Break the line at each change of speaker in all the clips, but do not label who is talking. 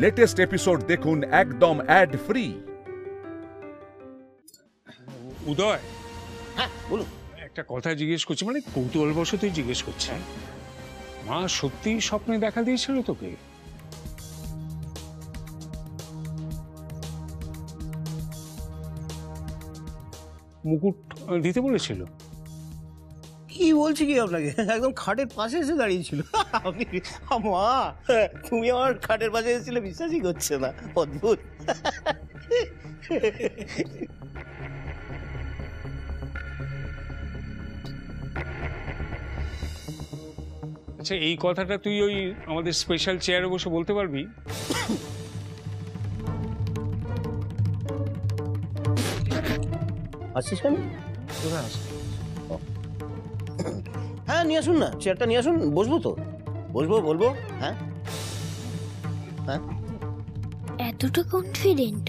Latest episode দেখুন একদম add free.
উদয়,
হ্যাঁ বলুন।
একটা কথা জিজ্ঞেস করছি, মানে কৌতূহলবশতই জিজ্ঞেস করছি। মা সত্যি স্বপ্নে দেখা দিয়েছিল তোকে? মুকুট দিতে বলেছিল?
কি বলছি কি আপনাকে, একদম খাটের পাশে এসে দাঁড়িয়েছিল। আপনি মা, তুমি আমার খাটের পাশে এসেছিলে, বিশ্বাসই করছে না, অদ্ভুত।
আচ্ছা, এই কথাটা তুই ওই আমাদের স্পেশাল চেয়ারে বসে বলতে পারবি?
আসছিস কেন? হ্যাঁ নিয়ে আসুন না, চেয়ারটা নিয়ে আসুন, বসবো তো, বলবো। হ্যাঁ হ্যাঁ,
এতটা কনফিডেন্ট?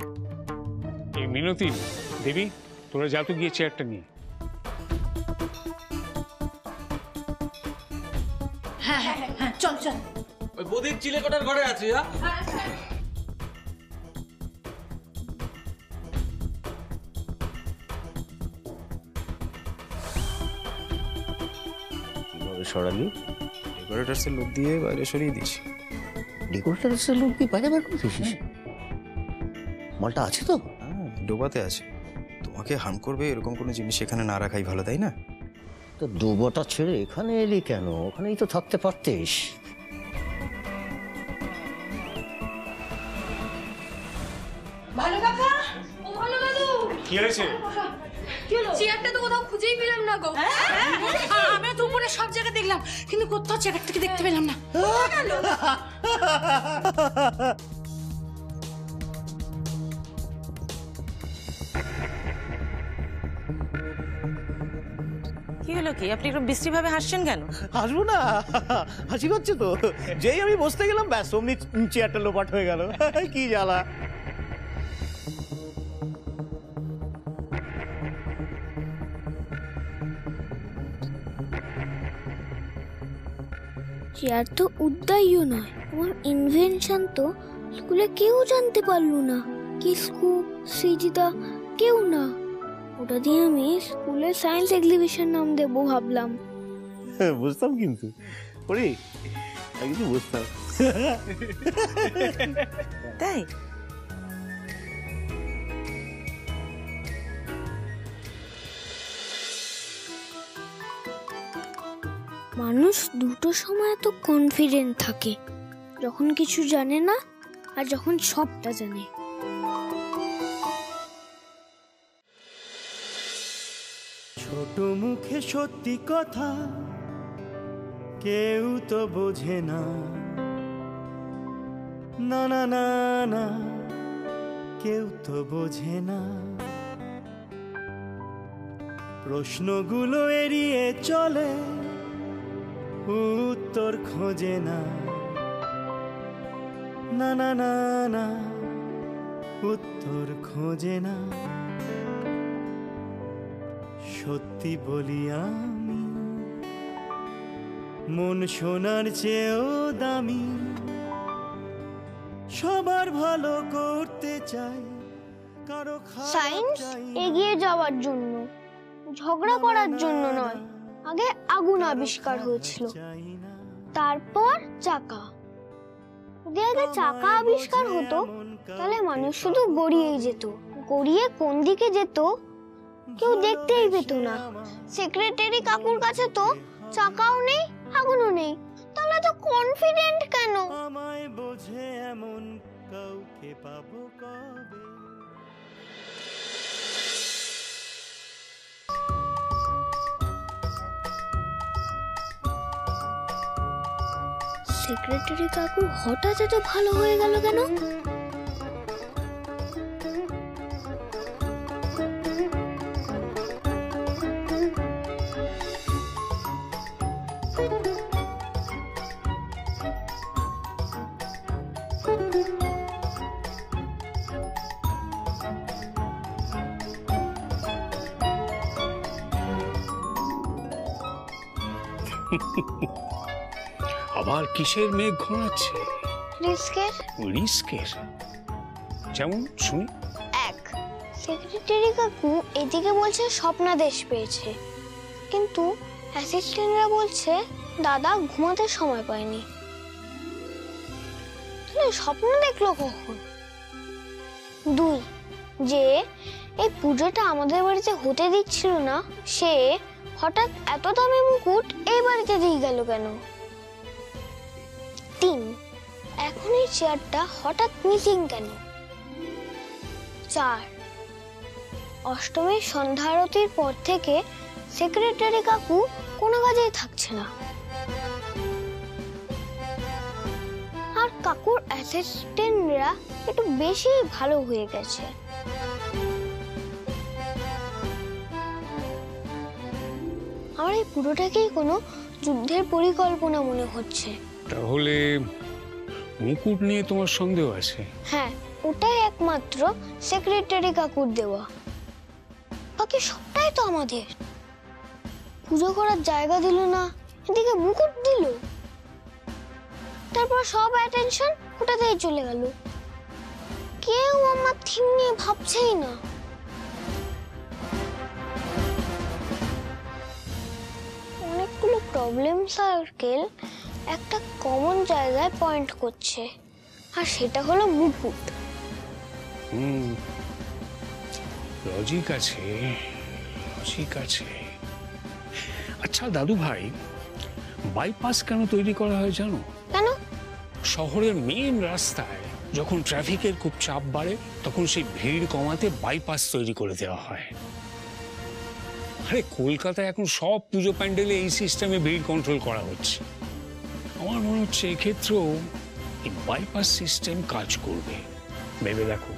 এই মিনতি, দেবী, তোরা যা তো গিয়ে চেয়ারটা নিয়ে।
হ্যাঁ হ্যাঁ হ্যাঁ, চল চল।
ওই বদির চিলেকোঠার ঘরে আছে।
কিভাবে সরালি?
ডেকোরেটার্সের লোক দিয়ে বাইরে সরিয়ে দিয়েছি।
ডেকোরেটার্সের লোক দিয়ে বাইরে বার করে দিয়েছিস? মালটা আছে তো?
হ্যাঁ, ডোবাতে আছে। তোমাকে হার্ম করবে এরকম কোনো জিনিস এখানে না রাখাই ভালো, তাই না?
তো ডোবাটা ছেড়ে এখানে এলি কেন? ওখানেই তো থাকতে পারতিস।
ভালো কাকা, ও ভালো দাদু।
কি হয়েছে?
চেয়ারটা তো কোথাও খুঁজেই পেলাম না গো। আমরা তো উপরে সব জায়গায় দেখলাম, কিন্তু কোথাও চেয়ারটাকে দেখতে পেলাম না।
কি হলো কি? আপনি এরকম বিশ্রী ভাবে হাসছেন কেন?
হাসবো না, হাসি করছে তো। যেই আমি বসতে গেলাম, ব্যাস অমনি চেয়ারটা লোপাট হয়ে গেল। কি জ্বালা।
চেয়ার তো উদ্দাইও নয়, আমার ইনভেনশন তো স্কুলে কেউ জানতে পারলো না। কিসকু, সৃজিতা, কেউ না। ওটা দিয়ে আমি স্কুলে সায়েন্স এক্সিবিশন নাম দেবো ভাবলাম।
বুঝতাম কিন্তু ওরে, আমি কিন্তু বুঝতাম।
তাই?
মানুষ দুটো সময় এত কনফিডেন্ট থাকে, যখন কিছু জানে না আর যখন সবটা জানে।
ছোট মুখে সত্যি কথা কেউ তো বোঝে না, না না না না, কেউ তো বোঝে না। প্রশ্নগুলো এড়িয়ে চলে, উত্তর খোঁজে না, না না না না, উত্তর খোঁজে না। সত্যি বলি আমি, মন সোনার চেয়েও দামি। সবার ভালো করতে চাই, কারো
সায়েন্স এগিয়ে যাওয়ার জন্য, ঝগড়া করার জন্য নয়। আগে আগুন আবিষ্কার হয়েছিল, তারপর চাকা। যদি আগে চাকা আবিষ্কার হতো, তাহলে মানুষ শুধু গড়িয়েই যেত। গড়িয়ে কোন দিকে যেত কেউ দেখতেই পেত না। সেক্রেটারি কাকুর কাছে তো চাকাও নেই, আগুনও নেই, তাহলে তো কনফিডেন্ট কেন?
আমায় বোঝে এমন কাউকে পাবো কবে?
সেক্রেটারি কাকু হঠাৎ এত ভালো হয়ে গেল কেন?
আবার কিসের মেঘ ঘনাচ্ছে?
রিস্কের।
রিস্কের? যেমন শুনি।
এক, সেক্রেটারি কাকু এদিকে বলছে স্বপ্নাদেশ পেয়েছে, কিন্তু অ্যাসিস্ট্যান্টরা বলছে দাদা ঘুমাতে সময় পায়নি। তাহলে স্বপ্ন দেখলো কখন? দুই, যে এই পুজোটা আমাদের বাড়িতে হতে দিচ্ছিল না, সে হঠাৎ এত দামি মুকুট এই বাড়িতে দিয়ে গেল কেন? তিন, এখন এই চেয়ারটা হঠাৎ মিসিং কেন? চার, অষ্টমীর সন্ধ্যা আরতির পর থেকে সেক্রেটারি কাকু কোনো কাজেই থাকছে না, আর কাকুর অ্যাসিস্ট্যান্টরা একটু বেশি ভালো হয়ে গেছে। আমার এই পুরোটাকেই কোনো যুদ্ধের পরিকল্পনা মনে হচ্ছে।
তাহলে মুকুট নিয়ে তোমার সন্দেহ আছে?
হ্যাঁ, ওটাই একমাত্র সেক্রেটারি কাকুর দেওয়া, বাকি সবটাই তো আমাদের। পুজো করার জায়গা দিল না, এদিকে মুকুট দিল, তারপর সব অ্যাটেনশন ওটাতেই চলে গেল। কেউ আমার থিম নিয়ে ভাবছেই না। অনেকগুলো প্রবলেম সার্কেল একটা কমন জায়গায় পয়েন্ট করছে, আর সেটা হলো মুকুট।
লজিক আছে, লজিক আছে। আচ্ছা দাদু ভাই, বাইপাস কেন তৈরি করা হয় জানো?
কেন?
শহরের মেইন রাস্তায় যখন ট্রাফিকের খুব চাপ বাড়ে, তখন সেই ভিড় কমাতে বাইপাস তৈরি করে দেওয়া হয়। আরে কলকাতায় এখন সব পুজো প্যান্ডেলে এই সিস্টেমে ভিড় কন্ট্রোল করা হচ্ছে। আমার মনে হচ্ছে এক্ষেত্রেও এই বাইপাস সিস্টেম কাজ করবে, ভেবে দেখো।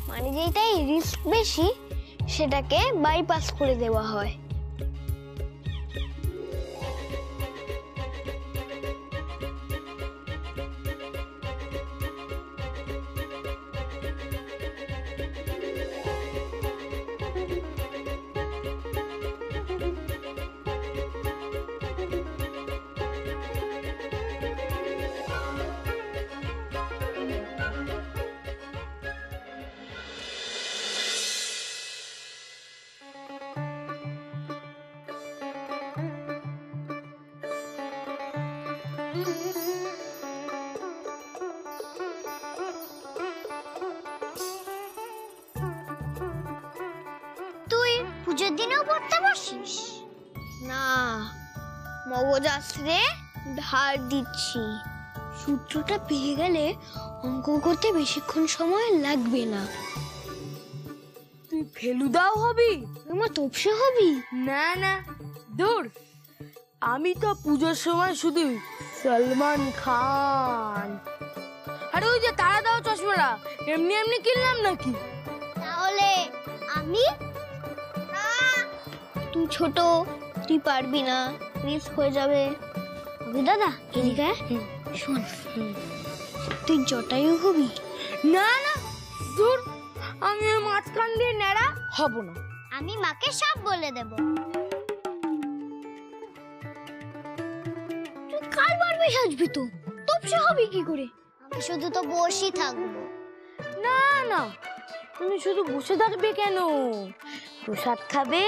মানে যেটাই রিস্ক বেশি সেটাকে বাইপাস করে দেওয়া হয়। তুই পুজোর দিনেও পড়তে বসিস? না, মগজ আশ্রে ধার দিচ্ছি। সূত্রটা পেয়ে গেলে অঙ্ক করতে বেশিক্ষণ সময় লাগবে না।
তুই ফেলুদাও হবি?
আমার তপসে হবি?
না না, দূর। আমি তো পুজোর সময় শুধু সলমান খান আর ওই যে তারা দাও চশমাটা এমনি এমনি কিনলাম নাকি?
তাহলে আমি? তুই ছোট, তুই পারবি না, রিস্ক হয়ে যাবে। দাদা এদিকে শোন, তুই জটায়ু হবি?
না না, দূর। আমি মাঝখান দিয়ে নেড়া হব না।
আমি মাকে সব বলে দেব। তুই কাল পারবি সাজবি তো, তপসে হবি কি করে? আমি শুধু তো বসেই থাকবো।
না না, তুমি শুধু বসে থাকবে কেন? প্রসাদ খাবে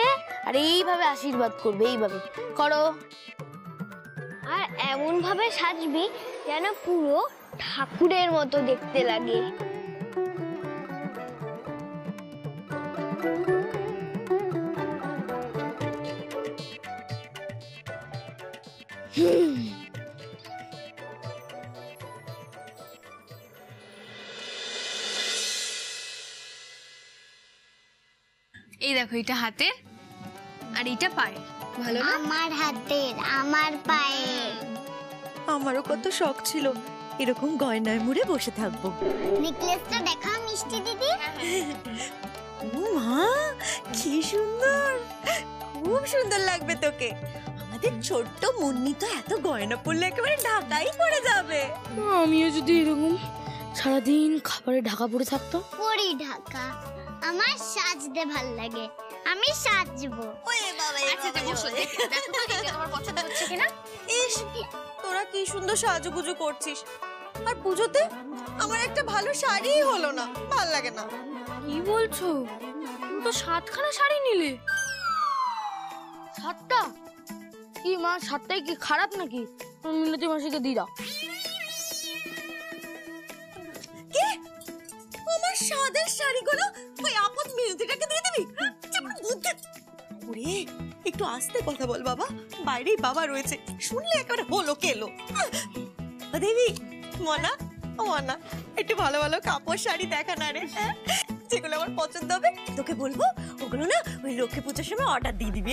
আর এইভাবে আশীর্বাদ করবে, এইভাবে করো।
আর এমন ভাবে সাজবি যেন পুরো ঠাকুরের মতো দেখতে লাগে।
এই দেখো, এটা হাতের আর এটা পায়ে। ভালো না?
আমার হাতের, আমার পায়ে।
আমারও কত শখ ছিল এরকম গয়নায় মুড়ে বসে থাকবো।
নেকলেসটা দেখাও মিষ্টি দিদি।
ও মা, কি সুন্দর, খুব সুন্দর লাগবে তোকে। আমাদের ছোট্ট মুন্নি তো এত গয়না পরলে একেবারে ঢাকাই পড়ে যাবে।
আমিও যদি এরকম সারাদিন খাবারে ঢাকা পড়ে থাকতো।
পরি ঢাকা, আমার সাজতে ভাল লাগে, আমি সাজবো।
ওরে বাবা,
আচ্ছা বসো, দেখো তো এটা তোমার পছন্দ হচ্ছে কিনা।
ইস, তোরা কি সুন্দর সাজুগুজু করছিস, আর পুজোতে আমার একটা ভালো শাড়ি হলো না, ভাল লাগে না।
কি বলছো? তুমি তো 7খানা শাড়ি নিলে। 7টা? কি মা, 7টাই কি খারাপ নাকি? মিনতি মাসিকে দিয়ে দাও।
কি? আমার সাদের শাড়িগুলো ওই আপদ মিনতিটাকে দিয়ে দিবি? ওরে, একটু আস্তে কথা বল বাবা, বাইরেই বাবা রয়েছে, শুনলে একেবারে হলো কেলো। দেবী, মনা মনা, একটু ভালো ভালো কাপড় শাড়ি দেখা না রে, যেগুলো আমার পছন্দ হবে তোকে বলবো, ওগুলো না ওই লক্ষ্মী পুজোর সময় অর্ডার দিয়ে দিবি।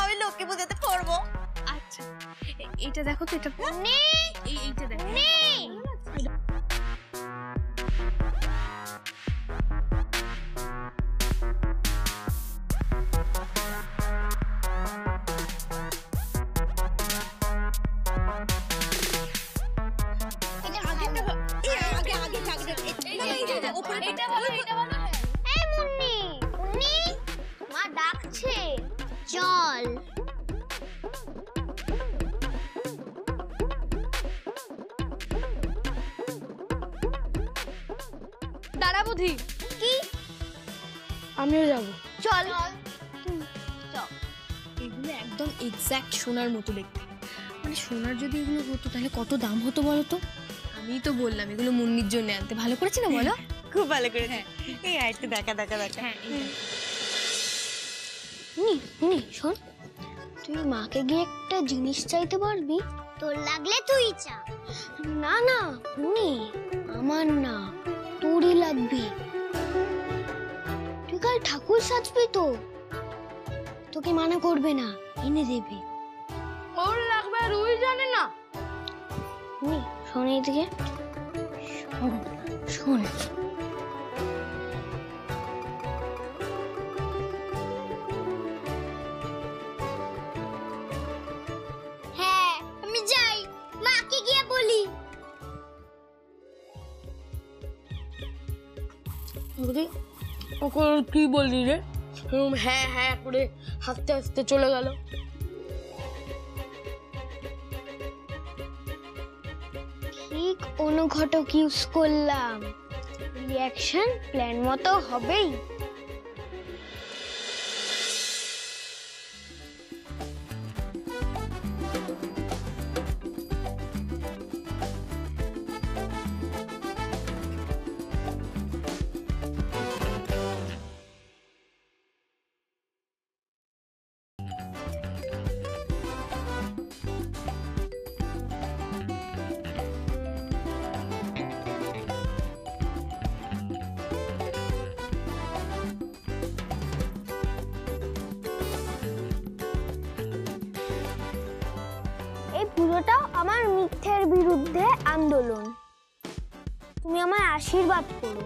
আমি লক্ষ্মী পুজোতে পরবো।
আচ্ছা এটা দেখো তো, এটা এইটা দেখো।
এই মুন্নি, মুন্নি, মা ডাকছে, চল।
দাঁড়া বুদ্ধি।
কি?
আমিও যাব।
চল।
এগুলো একদম এক্স্যাক্ট সোনার মতো দেখতে, মানে সোনার যদি এগুলো হতো তাহলে কত দাম হতো বলো তো। আমি তো বললাম এগুলো মুন্নির জন্য আনতে, ভালো করেছি না বলো?
খুব ভালো করেছে। এই একটু দেখা দেখা দেখা।
হ্যাঁ
নি শোন, তুই মাকে গিয়ে একটা জিনিস চাইতে পারবি? তোর লাগলে তুই চা। না না নি, আমার না, তোরই লাগবে। তুই কাল ঠাকুর সাজবি তো, তোকে মানা করবে না, এনে দেবে।
ওর লাগবে আর ওই জানে না।
নি শোন, এইদিকে শোন। হ্যাঁ আমি যাই, মাকে গিয়ে বলি।
বুদ্ধি, ওকে কি বললি রে? হ্যাঁ হ্যাঁ করে হাসতে হাসতে চলে গেল।
ঠিক অনুঘটক ইউজ করলাম, রিঅ্যাকশন প্ল্যান মতো হবেই। পুরোটা আমার মিথ্যের বিরুদ্ধে আন্দোলন। তুমি আমায় আশীর্বাদ করো।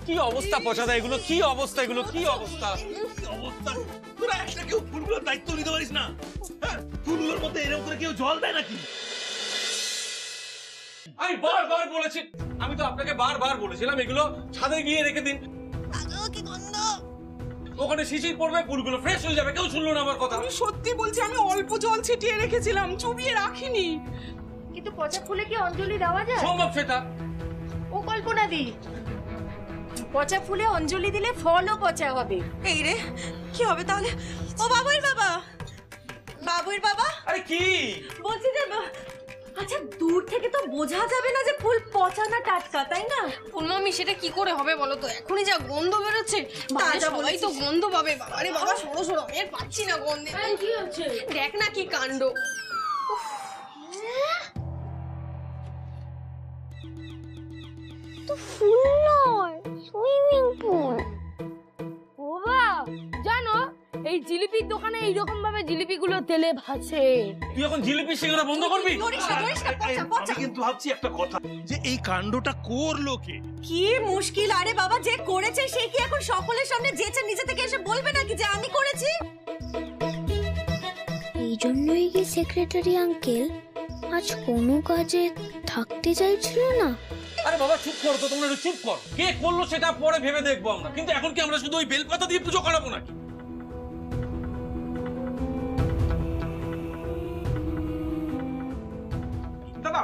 কি অবস্থা পচাদা, এগুলো কি অবস্থা, এগুলো কি অবস্থা?
তোরা একটা কেউ ফুলগুলোর দায়িত্ব নিতে পারিস না? ফুলগুলোর মধ্যে এরকম করে কেউ জল দেয় নাকি?
আমি বারবার বলেছি, আমি তো আপনাকে বারবার বলেছিলাম এগুলো ছাদে গিয়ে রেখে দিন, ওখানে শিশির পড়বে, ফুলগুলো ফ্রেশ হয়ে যাবে। কেউ শুনলো না আমার কথা।
আমি সত্যি বলছি, আমি অল্প জল ছিটিয়ে রেখেছিলাম, চুবিয়ে রাখিনি।
কিন্তু পচা ফুলে কি অঞ্জলি দেওয়া যায়?
সম্ভব সেটা।
ও কল্পনা দি, পচা ফুলে অঞ্জলি দিলে ফলও পচা হবে।
এই রে, কি হবে তাহলে? ও বাবুর বাবা, বাবুর বাবা।
আরে কি
বলছি যে, আচ্ছা দূর থেকে তো বোঝা যাবে না যে ফুল পচা না টাটকা, তাই না?
ফুলমামি সেটা কি করে হবে বলো তো? এখনই যা গন্ধ বেরোচ্ছে, সবাই তো গন্ধ পাবে। আরে বাবা সরো সরো, আমি আর পাচ্ছি না গন্ধে।
কি হচ্ছে?
দেখ না কি কাণ্ড।
তো ফুল নয়, সুইমিং পুল।
ও বাবা, জানো এই জিলিপির দোকানে এইরকম ভাবে জিলিপিগুলো তেলে ভাসে।
তুই এখন জিলিপি সিঙ্গারা বন্ধ করবি?
আমি কিন্তু ভাবছি একটা কথা, যে এই কাণ্ডটা করলো কে?
কি মুশকিল। আরে বাবা, যে করেছে সে কি এখন সকলের সামনে যেচে নিজে থেকে এসে বলবে নাকি যে আমি করেছি?
এই জন্যই কি সেক্রেটারি আঙ্কেল আজ কোনো কাজে থাকতে চাইছিল না?
আরে বাবা চুপ করো তো, তোমরা চুপ করো। কে করলো সেটা পরে ভেবে দেখবো আমরা, কিন্তু এখন কি আমরা শুধু ওই বেলপাতা দিয়ে পুজো করাবো নাকি?
দাদা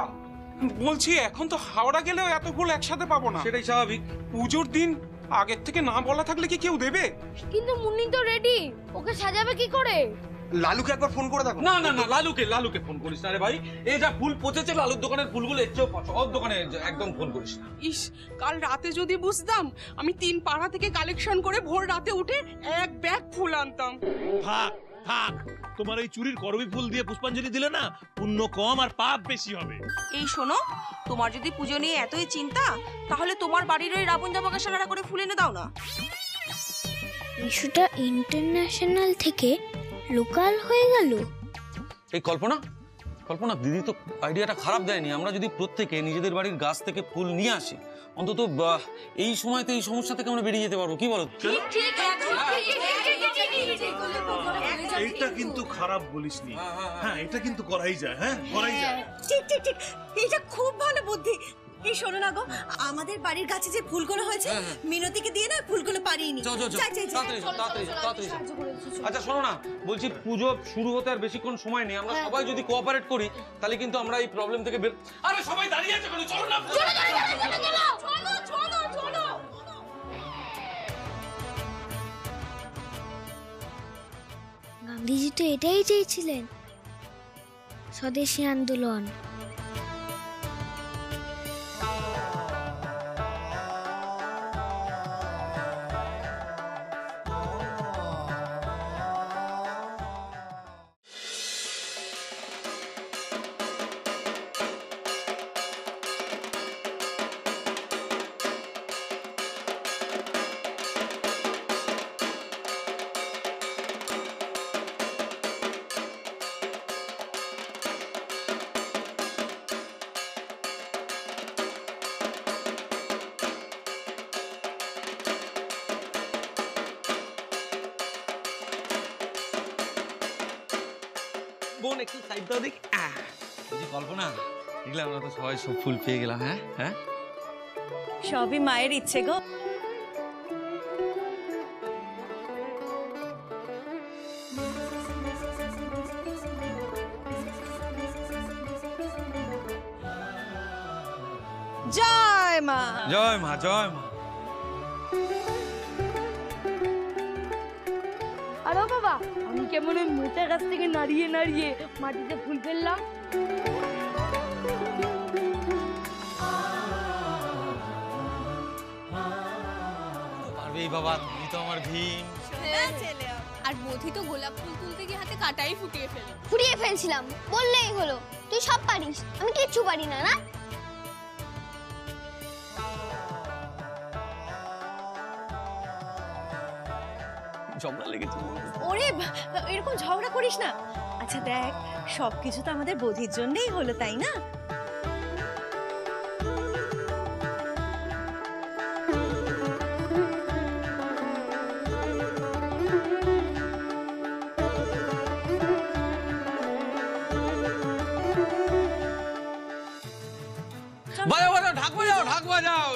বলছি এখন তো হাওড়া গেলেও এত ফুল একসাথে পাবো না।
সেটাই স্বাভাবিক।
পুজোর দিন আগের থেকে না বলা থাকলে কি কেউ দেবে?
কিন্তু মুন্নি তো রেডি, ওকে সাজাবে কি করে?
লালুকে একবার ফোন করে দেখো।
না না না, লালুকে ফোন করিস না রে ভাই। এই যা ফুল পচেছে, লালুর দোকানের ফুলগুলো এর চেয়েও পচা। ওর দোকানে একদম ফোন করিস না।
ইস, কাল রাতে যদি বুঝতাম, আমি 3 পাড়া থেকে কালেকশন করে ভোর রাতে উঠে এক ব্যাগ ফুল আনতাম।
থাক থাক, তোমার এই চুরির করবি ফুল দিয়ে পুষ্পাঞ্জলি দিলে না পুণ্য কম আর পাপ বেশি হবে।
এই শোনো, তোমার যদি পুজো নিয়ে এতই চিন্তা, তাহলে তোমার বাড়ির ওই রাবণ জামাকে সারা করে ফুল এনে দাও না।
ইস্যুটা ইন্টারন্যাশনাল থেকে লোকাল হয়ে গেল।
এই কল্পনা দিদি তো আইডিয়াটা খারাপ দেয়নি। আমরা যদি প্রত্যেকে নিজেদের বাড়ির গাছ থেকে ফুল নিয়ে আসি, অন্তত এই সময়তে এই সমস্যা থেকে আমরা বেরিয়ে যেতে পারবো। কি বলো?
এইটা কিন্তু খারাপ বলিসনি। হ্যাঁ, এটা কিন্তু করাই যায়। হ্যাঁ, করাই যায়।
ঠিক ঠিক ঠিক, এটা খুব ভালো বুদ্ধি। এই শোনো না গো, আমাদের বাড়ির গাছে যে ফুলগুলো হয়েছে, মিনতিকে দিয়ে না ফুলগুলো পারিয়ে নি।
আচ্ছা শোনো না, বলছি পুজো শুরু হতে আর বেশিক্ষণ সময় নেই। আমরা সবাই যদি কোঅপারেট করি, তাহলে কিন্তু আমরা এই প্রবলেম থেকে বের। আরে সবাই দাঁড়িয়ে আছে, চলো না।
গান্ধীজি তো এটাই চেয়েছিলেন, স্বদেশী আন্দোলন।
বোন একটু সাইড দাও দেখি। কল্পনা, দেখলে আমরা তো সবাই সব ফুল পেয়ে গেলাম। হ্যাঁ হ্যাঁ,
সবই মায়ের ইচ্ছে গো। জয় মা,
জয় মা, জয় মা।
আরে বাবা, আমি কেমন ওই মোটা গাছ থেকে নাড়িয়ে নাড়িয়ে মাটিতে ফুল ফেললাম।
পারবেই বাবা, তুমি তো আমার ভীম।
আর বোধি তো গোলাপ ফুল তুলতে গিয়ে হাতে কাটাই
ফুরিয়ে ফেলছিলাম, বললেই হলো তুই সব পারিস, আমি কিচ্ছু পারি না। না
ঝগড়া লেগেছে।
ওরে এরকম ঝগড়া করিস না। আচ্ছা দেখ, সবকিছু তো আমাদের বোধির জন্যই হলো, তাই না?
বাজাও বাজাও, ঢাক বাজাও, ঢাক বাজাও।